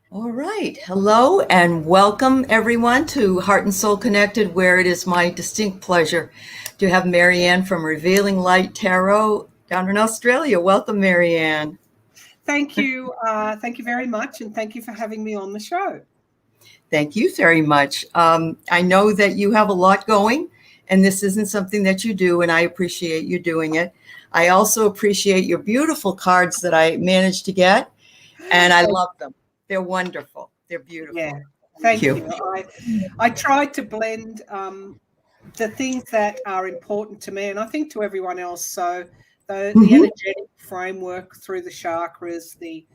All right. Hello and welcome everyone to Heart and Soul Connected, where it is my distinct pleasure to have MaryAnn from Revealing Light Tarot down in Australia. Welcome, MaryAnn. Thank you. Thank you very much. And thank you for having me on the show. Thank you very much. I know that you have a lot going, and this isn't something that you do, and I appreciate you doing it. I also appreciate your beautiful cards that I managed to get, and I love them. They're wonderful. They're beautiful. Yeah. Thank Thank you. you. I tried to blend the things that are important to me, and I think to everyone else. So the energetic framework through the chakras, the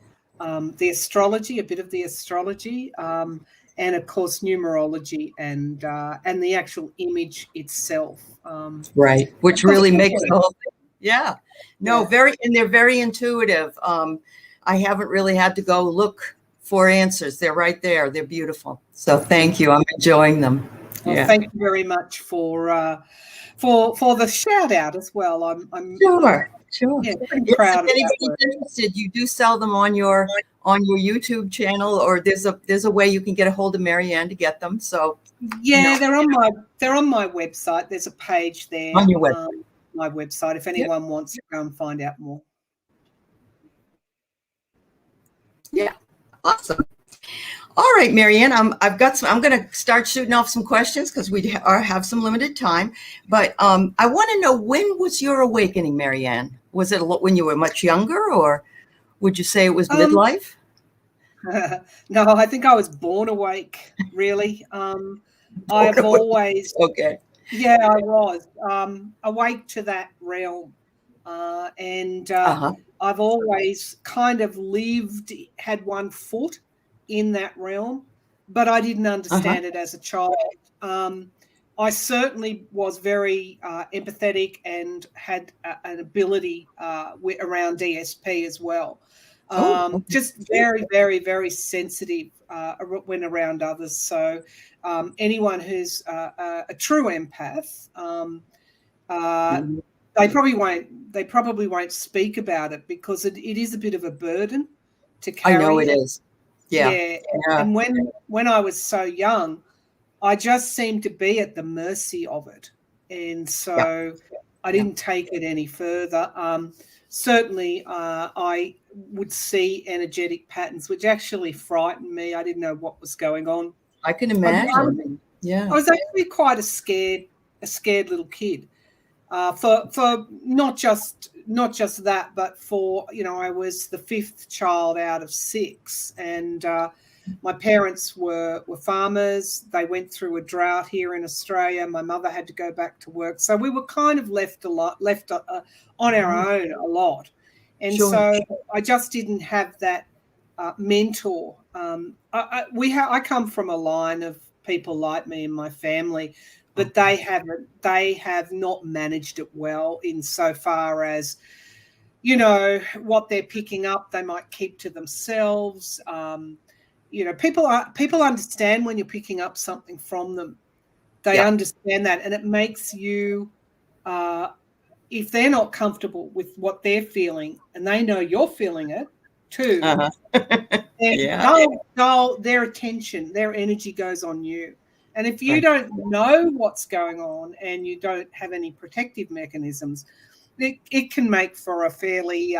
astrology, a bit of the astrology, and of course numerology and the actual image itself. Right, which really makes the whole thing. Yeah. No, Yeah. and they're very intuitive. I haven't really had to go look for answers. They're right there. They're beautiful. So thank you. I'm enjoying them. Well, Yeah. thank you very much for the shout out as well. I'm Sure. yeah, pretty Yes, if proud of that anybody's work. interested, you do sell them on your YouTube channel, or there's a way you can get a hold of MaryAnn to get them. So Yeah, they're on my website. There's a page there, on your website. my website, if Yep. anyone wants to go and find out more. Yeah. Awesome. All right, MaryAnn, I'm going to start shooting off some questions because we have some limited time. But I want to know, when was your awakening, MaryAnn? Was it when you were much younger, or would you say it was midlife? No, I think I was born awake, really. I've always, Okay. yeah, I was awake to that realm. And I've always kind of had one foot in that realm, but I didn't understand it as a child. I certainly was very empathetic and had an ability around DSP as well. Just very, very, very sensitive when around others. So anyone who's a true empath, they probably won't speak about it because it is a bit of a burden to carry. I know it is. Yeah. And when I was so young, I just seemed to be at the mercy of it. And so I didn't take it any further. Certainly, I would see energetic patterns, which actually frightened me. I didn't know what was going on. I can imagine. I was actually quite a scared little kid. For not just that, but for, I was the fifth child out of six, and my parents were farmers. They went through a drought here in Australia. My mother had to go back to work, so we were kind of left on our own a lot, and so I just didn't have that mentor. I come from a line of people like me in my family, but they have not managed it well insofar as, what they're picking up, they might keep to themselves. People understand when you're picking up something from them. They understand that, and it makes you, if they're not comfortable with what they're feeling, and they know you're feeling it too, their attention, their energy goes on you. And if you don't know what's going on and you don't have any protective mechanisms, it can make for a fairly,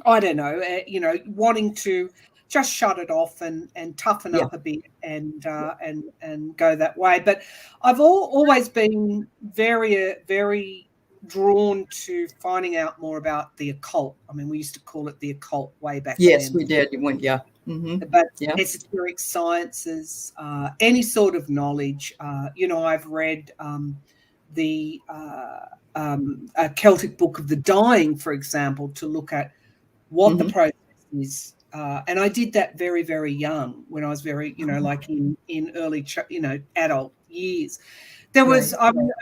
wanting to just shut it off and toughen up a bit and go that way. But I've always been very, very drawn to finding out more about the occult. I mean, we used to call it the occult way back then. Yes, we did. But esoteric sciences, any sort of knowledge. I've read the a Celtic Book of the Dying, for example, to look at what the process is. And I did that very, very young, when I was very, like in early, adult years. I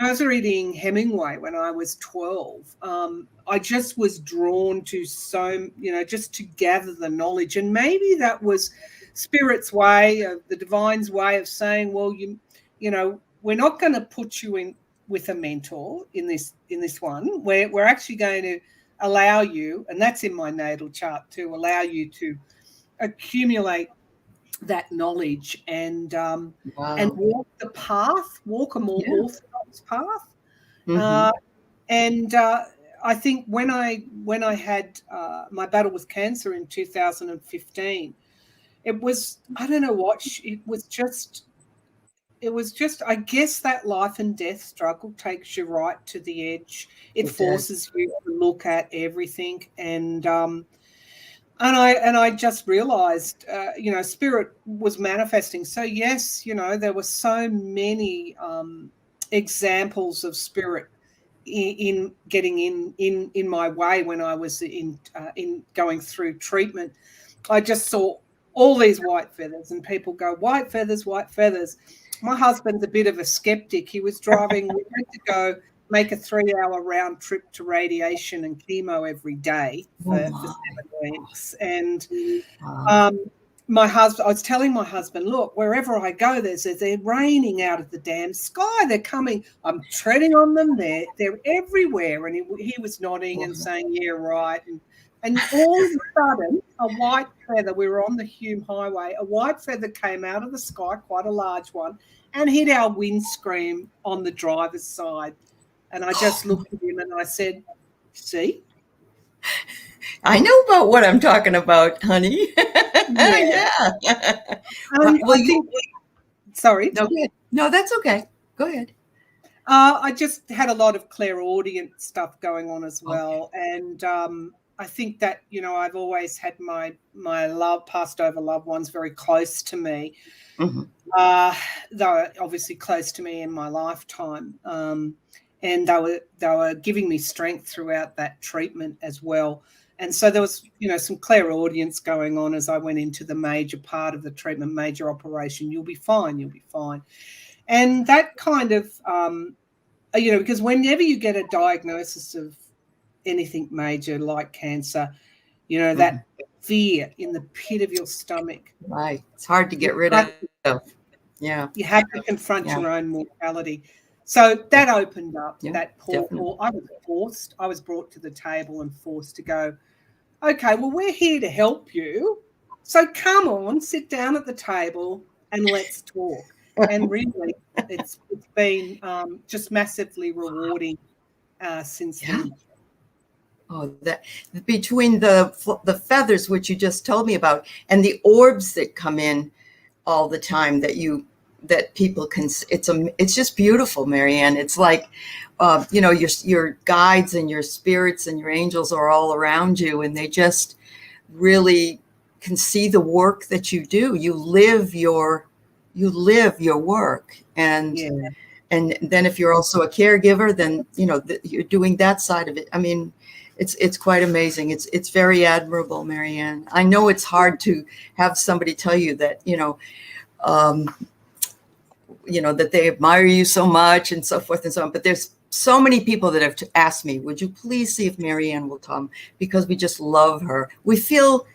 was reading Hemingway when I was 12. I just was drawn to just to gather the knowledge. And maybe that was Spirit's way, the divine's way of saying, well, we're not going to put you in with a mentor in this one. We're actually going to allow you, and that's in my natal chart too, allow you to accumulate that knowledge and Wow. walk a more Yeah. orthodox path. Mm-hmm. And I think when I had my battle with cancer in 2015, it was, I don't know what, it was just, I guess that life and death struggle takes you right to the edge. It It does. forces you to look at everything. And I just realized, spirit was manifesting. So yes, there were so many examples of spirit in getting in my way when I was in going through treatment. I just saw all these white feathers, and people go, white feathers, white feathers. My husband's a bit of a skeptic. He was driving. We had to go make a 3-hour round trip to radiation and chemo every day Oh for my. 7 weeks. And Wow. my husband, I was telling my husband, look, wherever I go, they're raining out of the damn sky. They're coming. I'm treading on them. They're everywhere. And he was nodding and saying, yeah, right. And all of a sudden, a white feather, we were on the Hume Highway, a white feather came out of the sky, quite a large one, and hit our windscreen on the driver's side. And I just looked at him and I said, see? I know about what I'm talking about, honey. Yeah. Yeah. I think, sorry. No, go ahead. No, that's okay. Go ahead. I just had a lot of clairaudient stuff going on as well. Okay. And I think that, I've always had my passed over loved ones very close to me. Mm-hmm. They were obviously close to me in my lifetime. And they were giving me strength throughout that treatment as well. And so there was, some clairaudience going on as I went into the major part of the treatment, major operation. You'll be fine. You'll be fine. And that kind of, because whenever you get a diagnosis of anything major like cancer, that fear in the pit of your stomach. Right. It's hard to get rid of. Yeah. You have to confront your own mortality. So that opened up that portal. I was brought to the table and forced to go, okay, well, we're here to help you. So come on, sit down at the table and let's talk. And really, it's been just massively rewarding since then. Oh, that between the feathers, which you just told me about, and the orbs that come in all the time that people can, it's just beautiful, MaryAnn. It's like, your guides and your spirits and your angels are all around you, and they just really can see the work that you do. You live your work, and then if you're also a caregiver, then you're doing that side of it. I mean, it's quite amazing. It's very admirable, MaryAnn. I know it's hard to have somebody tell you that that they admire you so much and so forth and so on. But there's so many people that have asked me, would you please see if MaryAnn will come? Because we just love her. We feel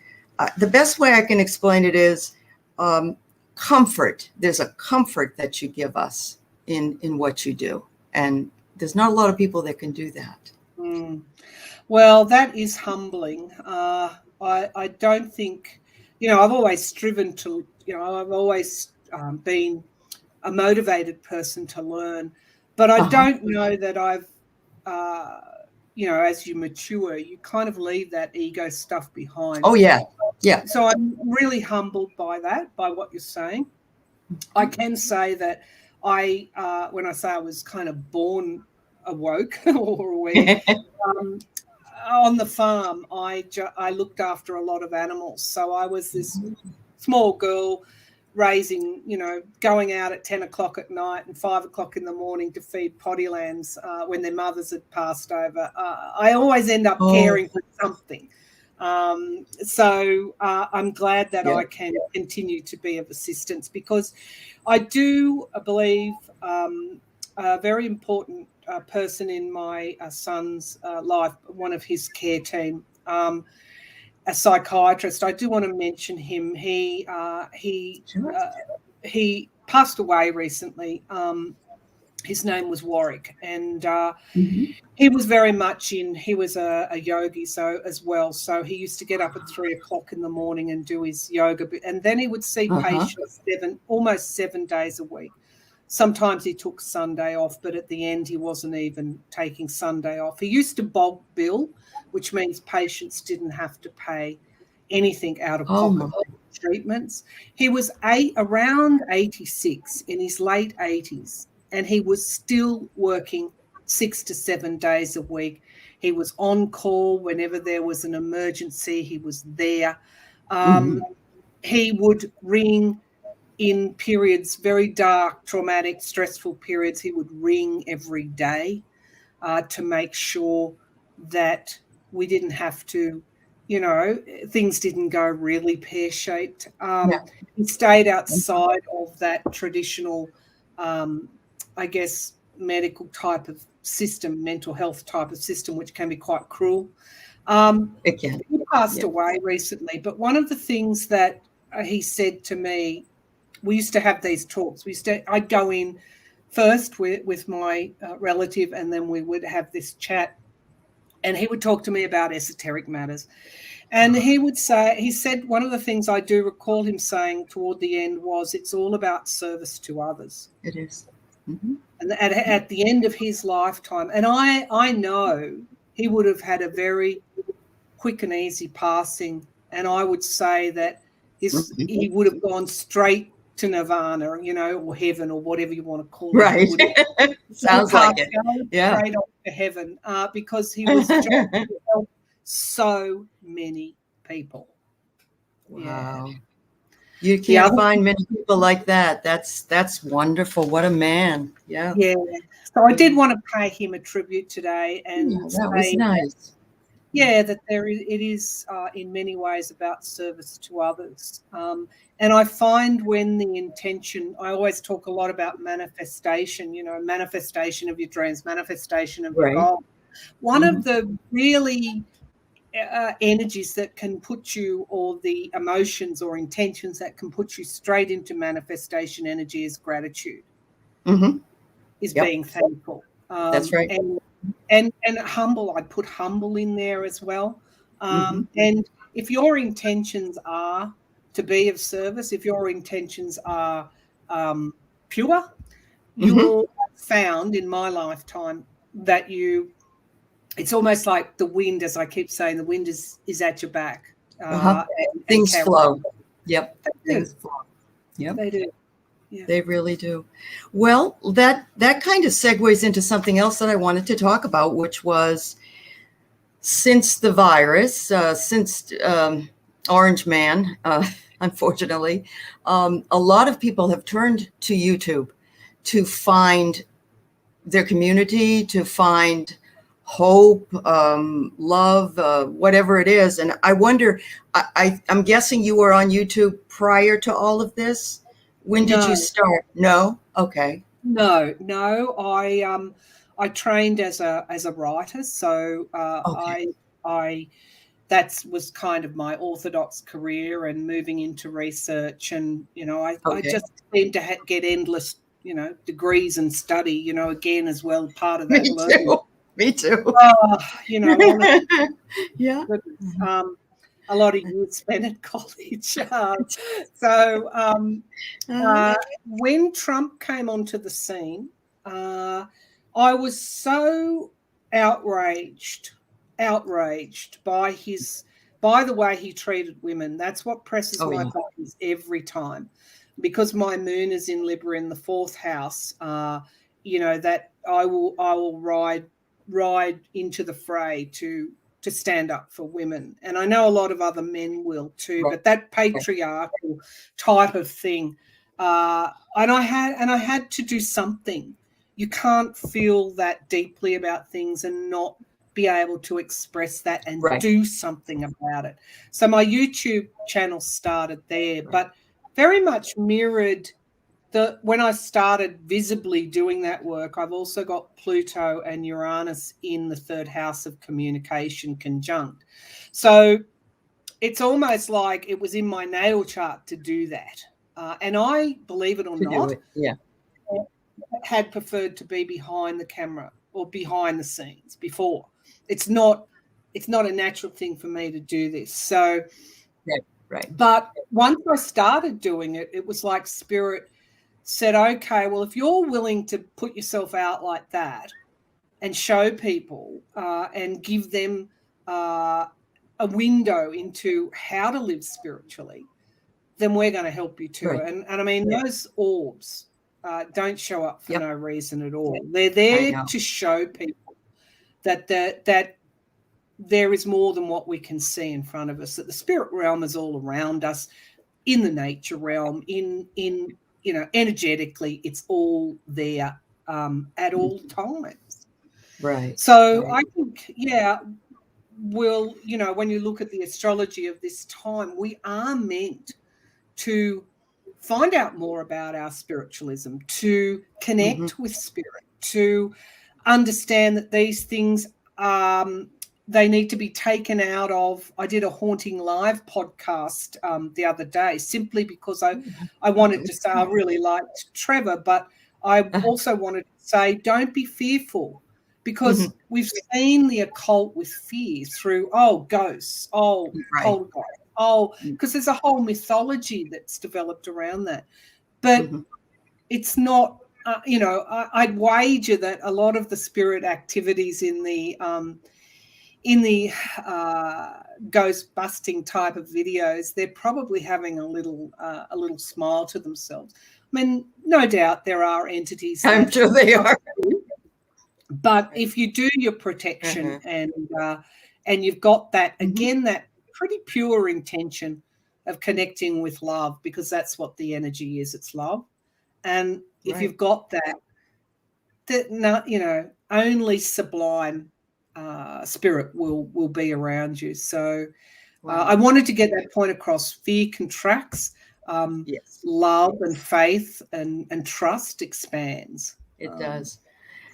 the best way I can explain it is comfort. There's a comfort that you give us in what you do. And there's not a lot of people that can do that. Mm. Well, that is humbling. I don't think, I've always striven to, I've always been a motivated person to learn, but I don't know that I've, as you mature, you kind of leave that ego stuff behind. Oh, yeah. Yeah. So I'm really humbled by that, by what you're saying. I can say that when I say I was kind of born awoke or aware, on the farm, I looked after a lot of animals. So I was this small girl raising, going out at 10 o'clock at night and 5 o'clock in the morning to feed potty lambs when their mothers had passed over. I always end up caring for something. So I'm glad that I can continue to be of assistance, because I do believe a very important person in my son's life, one of his care team, a psychiatrist. I do want to mention him. He passed away recently. His name was Warwick, and he was very much he was a yogi as well. So he used to get up at 3 o'clock in the morning and do his yoga. And then he would see patients almost 7 days a week. Sometimes he took Sunday off, but at the end he wasn't even taking Sunday off. He used to bulk bill, which means patients didn't have to pay anything out of pocket for treatments. He was around 86, in his late 80s, and he was still working 6 to 7 days a week. He was on call whenever there was an emergency. He was there. He would ring in periods, very dark, traumatic, stressful periods. He would ring every day to make sure that we didn't have to, things didn't go really pear-shaped. He stayed outside of that traditional, I guess, medical type of system, mental health type of system, which can be quite cruel. He passed away recently, but one of the things that he said to me, we used to have these talks. I'd go in first with my relative, and then we would have this chat, and he would talk to me about esoteric matters. And he said one of the things I do recall him saying toward the end was, it's all about service to others. It is. And at the end of his lifetime, and I know he would have had a very quick and easy passing, and I would say that he would have gone straight to nirvana, or heaven, or whatever you want to call it. Right. Sounds like it. Yeah. Straight off to heaven, because he was just helped so many people. Wow. Yeah. You can't find many people like that. That's wonderful. What a man. Yeah. Yeah. So I did want to pay him a tribute today, and that was nice. That it is in many ways about service to others. And I find when the intention, I always talk a lot about manifestation, manifestation of your dreams, manifestation of your goal. One of the really energies that can put you, or the emotions or intentions that can put you straight into manifestation energy, is gratitude, is being thankful. That's right. And humble. I'd put humble in there as well. And if your intentions are to be of service, if your intentions are pure, you'll found in my lifetime that it's almost like the wind, as I keep saying, the wind is at your back. Things flow. Yep. Things flow. Yep. They do. Yeah. They really do. Well, that kind of segues into something else that I wanted to talk about, which was, since the virus, since Orange Man, unfortunately, a lot of people have turned to YouTube to find their community, to find hope, love, whatever it is. And I wonder, I'm guessing you were on YouTube prior to all of this. When did you start? No? Okay. No. I trained as a writer, so I that was kind of my orthodox career, and moving into research, and I just seemed to get endless degrees and study, again as well, part of that learning. Me too. Yeah. A lot of years spent at college. When Trump came onto the scene, I was so outraged by the way he treated women. That's what presses my buttons every time, because my moon is in Libra in the 4th house. That I will ride into the fray to stand up for women, and I know a lot of other men will too. But that patriarchal type of thing, and I had to do something. You can't feel that deeply about things and not be able to express that and do something about it. So my YouTube channel started there, but very much mirrored when I started visibly doing that work. I've also got Pluto and Uranus in the 3rd house of communication conjunct. So it's almost like it was in my natal chart to do that. And I, believe it or not, had preferred to be behind the camera or behind the scenes before. It's not a natural thing for me to do this. So, right. But once I started doing it, it was like Spirit said, okay, well, if you're willing to put yourself out like that and show people and give them a window into how to live spiritually, then we're going to help you too. Right. And I mean, those orbs don't show up for no reason at all. They're there to show people that there is more than what we can see in front of us, that the spirit realm is all around us, in the nature realm, in energetically, it's all there at all times. Right. So I think, when you look at the astrology of this time, we are meant to find out more about our spiritualism, to connect with spirit, to understand that these things they need to be taken out of. I did a Haunting Live podcast the other day simply because I wanted to say I really liked Trevor, but I also wanted to say don't be fearful, because we've seen the occult with fear through, ghosts, poltergeist, because there's a whole mythology that's developed around that. But it's not, I'd wager that a lot of the spirit activities in the ghost busting type of videos, they're probably having a little smile to themselves. I mean, no doubt there are entities. I'm sure they are. But if you do your protection and you've got that, again, that pretty pure intention of connecting with love, because that's what the energy is, it's love. And if you've got that, only sublime spirit will be around you. So I wanted to get that point across. Fear contracts, love and faith and trust expands. It does.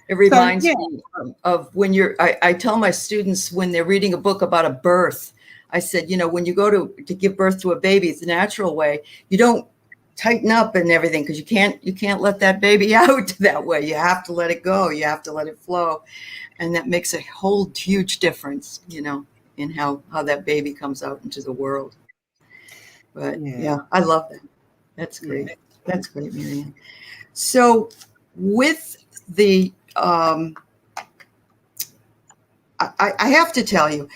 It reminds me of when I tell my students when they're reading a book about a birth, I said, when you go to give birth to a baby, it's the natural way. You don't tighten up and everything, because you can't let that baby out that way. You have to let it go. You have to let it flow. And that makes a whole huge difference, in how that baby comes out into the world. But I love that. That's great. Yeah. That's great, Marianne. So with the, I have to tell you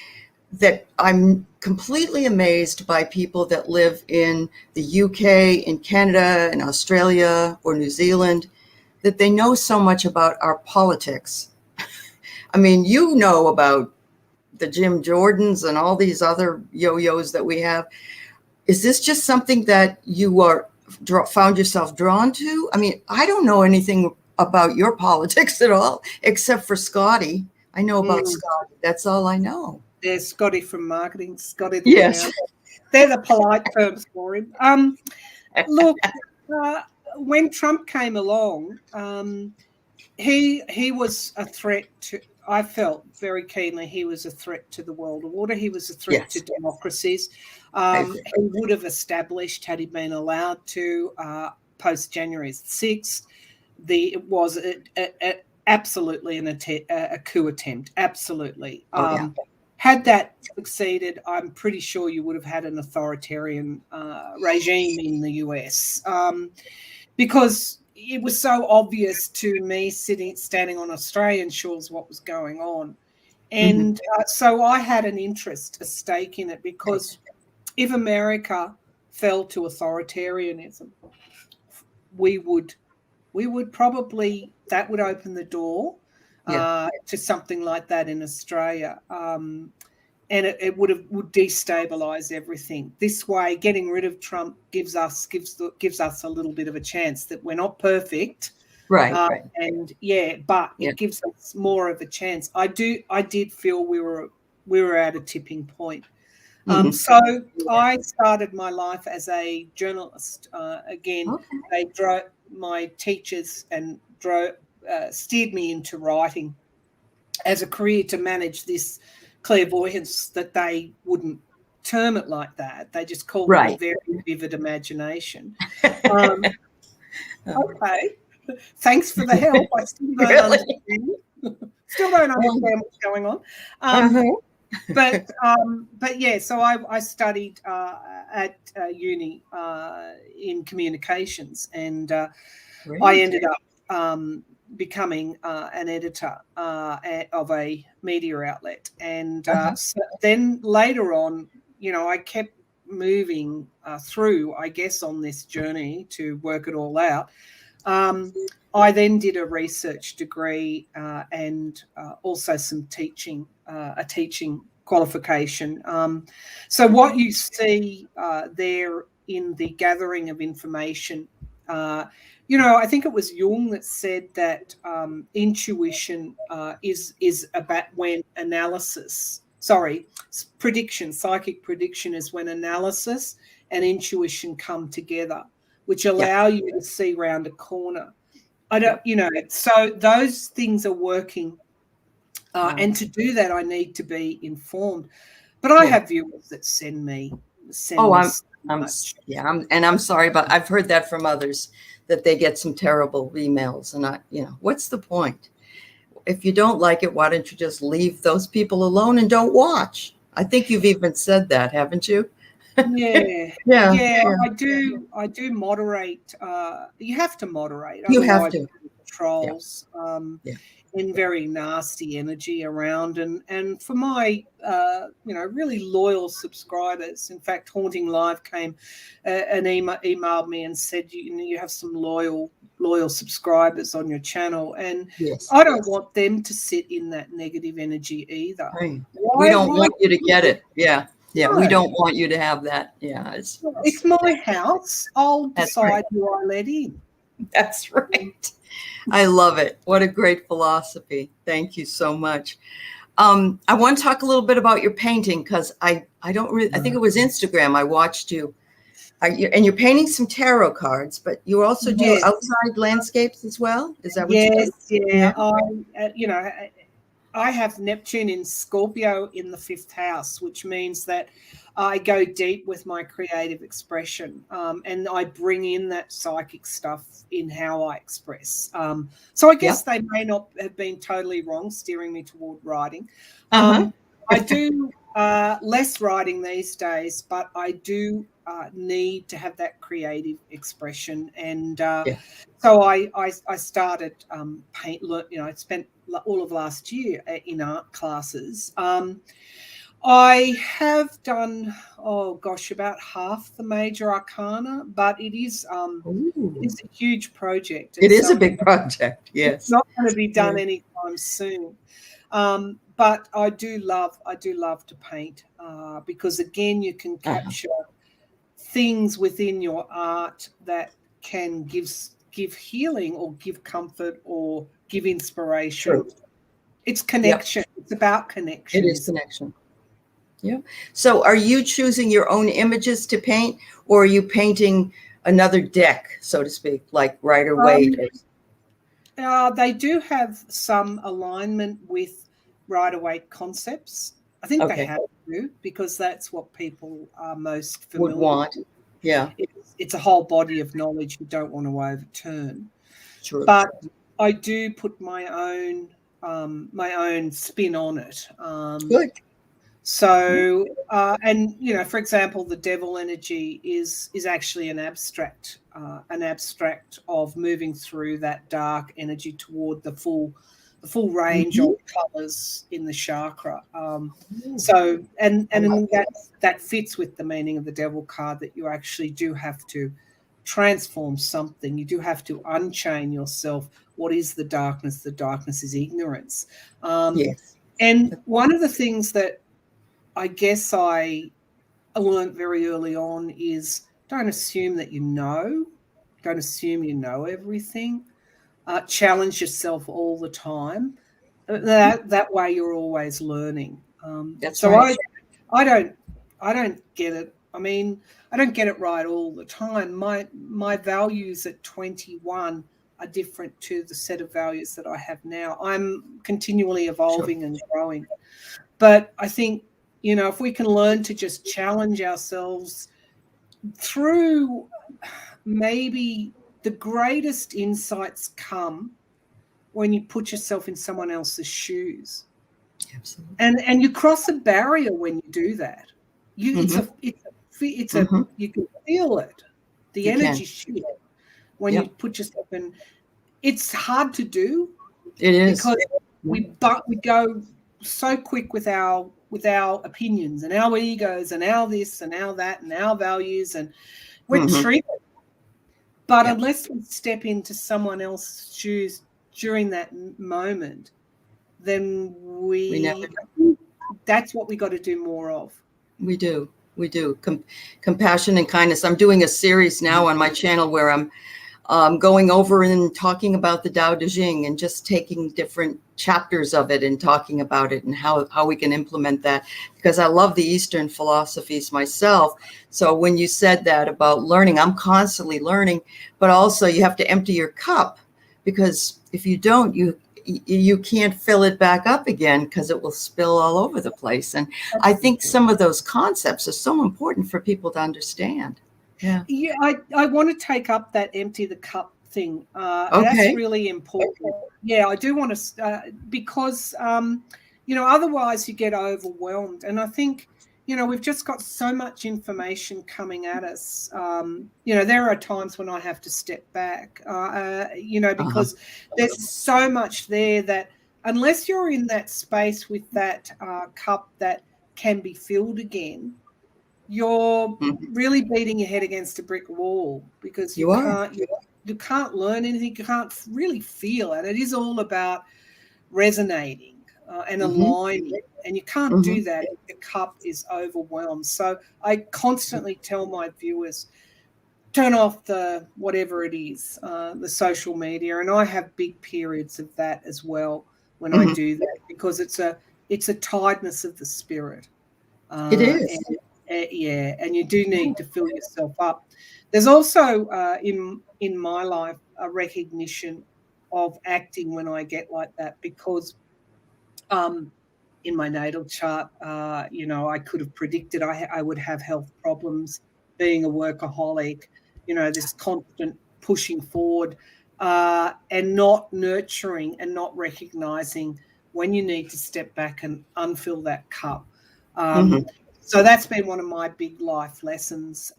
that I'm completely amazed by people that live in the UK, in Canada, in Australia, or New Zealand, that they know so much about our politics. I mean, about the Jim Jordans and all these other yo-yos that we have. Is this just something that you found yourself drawn to? I mean, I don't know anything about your politics at all, except for Scotty. I know about Scotty. That's all I know. There's Scotty from marketing. Scotty. Yes. They're the polite terms for him. Look, when Trump came along, he was a threat to, I felt very keenly, he was a threat to the world order. He was a threat to democracies. He would have established, had he been allowed to, post January 6th, it was absolutely a coup attempt. Absolutely. Had that succeeded, I'm pretty sure you would have had an authoritarian regime in the US, because it was so obvious to me standing on Australian shores what was going on. And so I had an interest, a stake in it, because if America fell to authoritarianism, we would probably, that would open the door to something like that in Australia. And it would destabilize everything. This way, getting rid of Trump gives us a little bit of a chance that we're not perfect, right. And but it gives us more of a chance. I did feel we were at a tipping point. So I started my life as a journalist. They drove my teachers and steered me into writing as a career to manage this clairvoyance that they wouldn't term it like that. They just called it a very vivid imagination. Okay. Thanks for the help. I still don't understand. Still don't understand what's going on. But yeah, so I studied at uni in communications, and I ended up becoming an editor of a media outlet. And so then later on, I kept moving through, I guess, on this journey to work it all out. I then did a research degree and also some teaching, a teaching qualification. So what you see there in the gathering of information, I think it was Jung that said that intuition is about when psychic prediction is when analysis and intuition come together, which allow you to see round a corner. So those things are working. And to do that, I need to be informed. But I have viewers that send me I'm sorry, but I've heard that from others, that they get some terrible emails, and what's the point? If you don't like it, why don't you just leave those people alone and don't watch? I think you've even said that, haven't you? Yeah. I do moderate. You have to moderate. You have to. Trolls. In very nasty energy around, and for my really loyal subscribers. In fact, Haunting Live came and emailed me and said you have some loyal subscribers on your channel, and I don't want them to sit in that negative energy either. Right. We don't want you to get it. No. We don't want you to have that. It's my house. I'll decide who I let in. That's right. I love it. What a great philosophy. Thank you so much. I want to talk a little bit about your painting, because I think it was Instagram. I watched you. And you're painting some tarot cards, but you also do outside landscapes as well. Is that what you do? Yeah. I have Neptune in Scorpio in the 5th house, which means that I go deep with my creative expression, and I bring in that psychic stuff in how I express. So I guess they may not have been totally wrong steering me toward writing. I do less writing these days, but I do need to have that creative expression. And so I started paint. I spent all of last year in art classes. I have done, about half the major arcana, but it is it's a huge project. It is a big project, yes. It's not going to be done anytime soon. But I do love to paint because, again, you can capture things within your art that can give healing or give comfort or give inspiration. True. It's connection. It's about connection. It is connection. Yeah. So are you choosing your own images to paint, or are you painting another deck, so to speak, like Rider-Waite? They do have some alignment with Rider-Waite concepts. I think they have to, because that's what people are most familiar would want. With. Yeah. It's a whole body of knowledge you don't want to overturn. True. But I do put my own spin on it. Good. So, and for example, the devil energy is actually an abstract of moving through that dark energy toward the full range of colors in the chakra. So, and that fits with the meaning of the devil card, that you actually do have to transform something. You do have to unchain yourself. What is the darkness? The darkness is ignorance. And one of the things that I guess I learned very early on is don't assume that you know. Don't assume you know everything. Challenge yourself all the time. That way you're always learning. That's so right. I don't get it. I mean, I don't get it right all the time. My values at 21 are different to the set of values that I have now. I'm continually evolving and growing. But I think, if we can learn to just challenge ourselves through maybe the greatest insights come when you put yourself in someone else's shoes. Absolutely. And you cross a barrier when you do that. You can feel it, the energy shift when you put yourself in. It's hard to do. It is, because we go so quick with our opinions and our egos and our this and our that and our values, and we're triggered. But unless we step into someone else's shoes during that moment, then that's what we got to do more of. We do. Compassion and kindness. I'm doing a series now on my channel where I'm going over and talking about the Tao Te Ching and just taking different chapters of it and talking about it and how we can implement that, because I love the Eastern philosophies myself. So when you said that about learning, I'm constantly learning, but also you have to empty your cup, because if you don't, you can't fill it back up again, because it will spill all over the place. And I think some of those concepts are so important for people to understand. Yeah, I want to take up that empty the cup thing. That's really important. Yeah, I do want to, because, otherwise you get overwhelmed. And I think, we've just got so much information coming at us. There are times when I have to step back, because there's so much there that unless you're in that space with that cup that can be filled again, you're really beating your head against a brick wall, because you can't learn anything. You can't really feel it. It is all about resonating and aligning, and you can't do that if the cup is overwhelmed. So I constantly tell my viewers, turn off the whatever it is, the social media, and I have big periods of that as well when I do that, because it's a tiredness of the spirit. It is. And you do need to fill yourself up. There's also in my life a recognition of acting when I get like that, because in my natal chart, I could have predicted I would have health problems, being a workaholic, this constant pushing forward and not nurturing and not recognizing when you need to step back and unfill that cup. So that's been one of my big life lessons.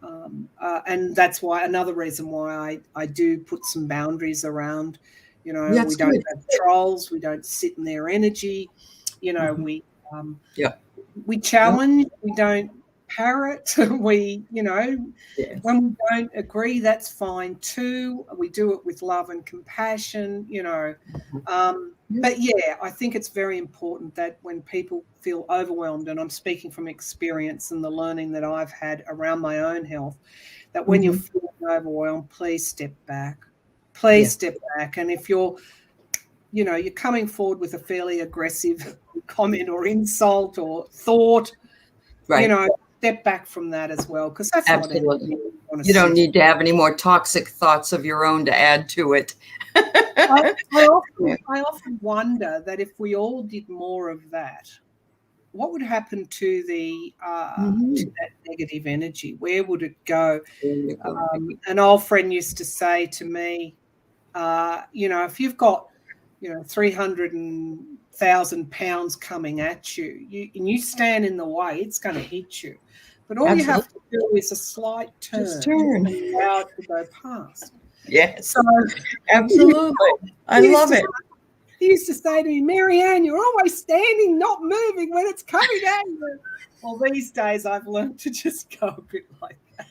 And that's why another reason why I do put some boundaries around, we don't have trolls, we don't sit in their energy, we challenge, we don't parrot, when we don't agree, that's fine too. We do it with love and compassion, But I think it's very important that when people feel overwhelmed, and I'm speaking from experience and the learning that I've had around my own health, that when you're feeling overwhelmed, please step back. Step back. And if you're coming forward with a fairly aggressive comment or insult or thought, step back from that as well, because that's absolutely. You don't need to have any more toxic thoughts of your own to add to it. I often wonder that if we all did more of that, what would happen to to that negative energy? Where would it go? An old friend used to say to me, if you've got 300,000 pounds coming at you, and you stand in the way, it's going to hit you. But all you have to do is a slight turn. Just turn. And allow it to go past. Yes. So, absolutely. I love it. He used to say to me, MaryAnn, you're always standing, not moving when it's coming at you. Well, these days I've learned to just go a bit like that.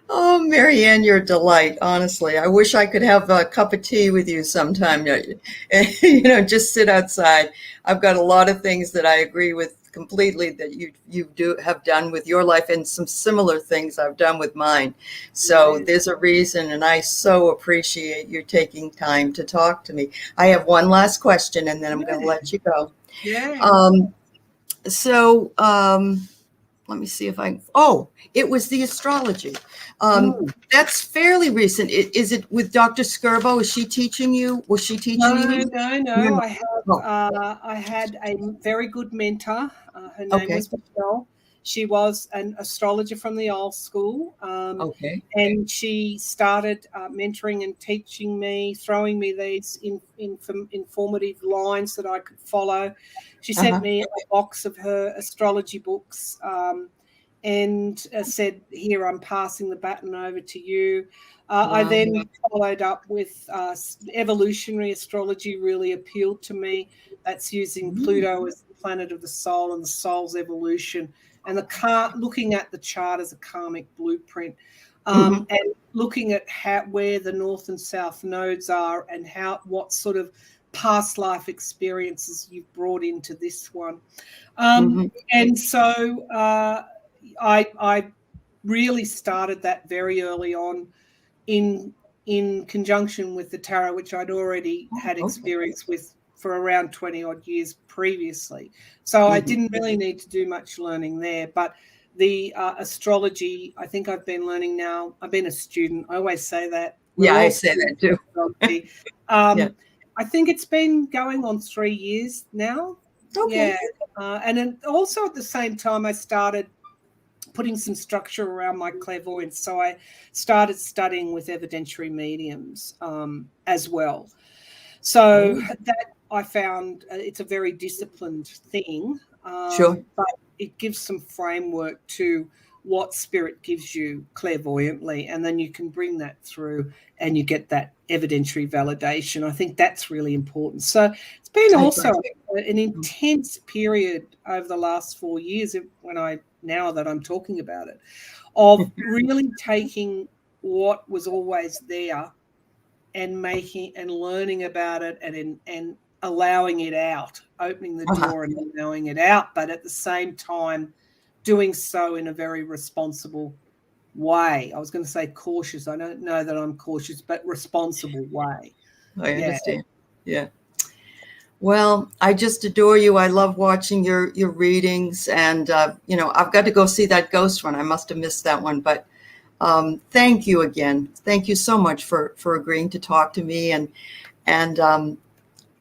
Oh, MaryAnn, you're a delight, honestly. I wish I could have a cup of tea with you sometime, just sit outside. I've got a lot of things that I agree with completely that you have done with your life, and some similar things I've done with mine. So there's a reason, and I so appreciate you taking time to talk to me. I have one last question, and then I'm going to let you go. Let me see if it was the astrology. That's fairly recent. Is it with Dr. Skirbo? Is she teaching you? Was she teaching you? No. I had a very good mentor. Her name was Michelle. She was an astrologer from the old school. Okay. And she started mentoring and teaching me, throwing me these informative lines that I could follow. She sent me a box of her astrology books, and said, here, I'm passing the baton over to you. I then followed up with evolutionary astrology, really appealed to me. That's using Pluto as the planet of the soul and the soul's evolution, and looking at the chart as a karmic blueprint, and looking at where the north and south nodes are, and what sort of past life experiences you've brought into this one. And so I really started that very early on in conjunction with the tarot, which I'd already had experience with for around 20 odd years previously. So I didn't really need to do much learning there. But the astrology, I think I've been learning now. I've been a student. I always say that. I say that too. I think it's been going on 3 years now. Okay. Yeah. And then also at the same time, I started putting some structure around my clairvoyance. So I started studying with evidentiary mediums as well. So that I found it's a very disciplined thing. Sure. But it gives some framework to what spirit gives you clairvoyantly, and then you can bring that through and you get that evidentiary validation. I think that's really important. So it's been also an intense period over the last 4 years now that I'm talking about it, of really taking what was always there and making and learning about it and allowing it out, opening the door and allowing it out, but at the same time doing so in a very responsible way. I was going to say cautious. I don't know that I'm cautious, but responsible way. I understand. Yeah. Well, I just adore you. I love watching your readings, and I've got to go see that ghost one. I must have missed that one, but thank you again. Thank you so much for agreeing to talk to me,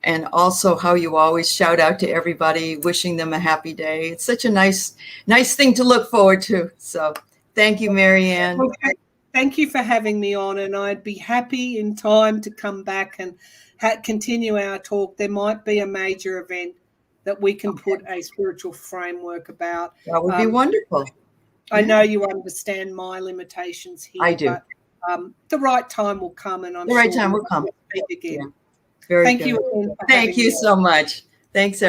and also how you always shout out to everybody, wishing them a happy day. It's such a nice thing to look forward to. So thank you, MaryAnn. Okay. Thank you for having me on, and I'd be happy in time to come back and continue our talk. There might be a major event that we can put a spiritual framework about. That would be wonderful. I know you understand my limitations here. I do. But the right time will come, and I'm the right time will come. Again. Yeah. Very Thank good. you. Thank you so much. Thanks.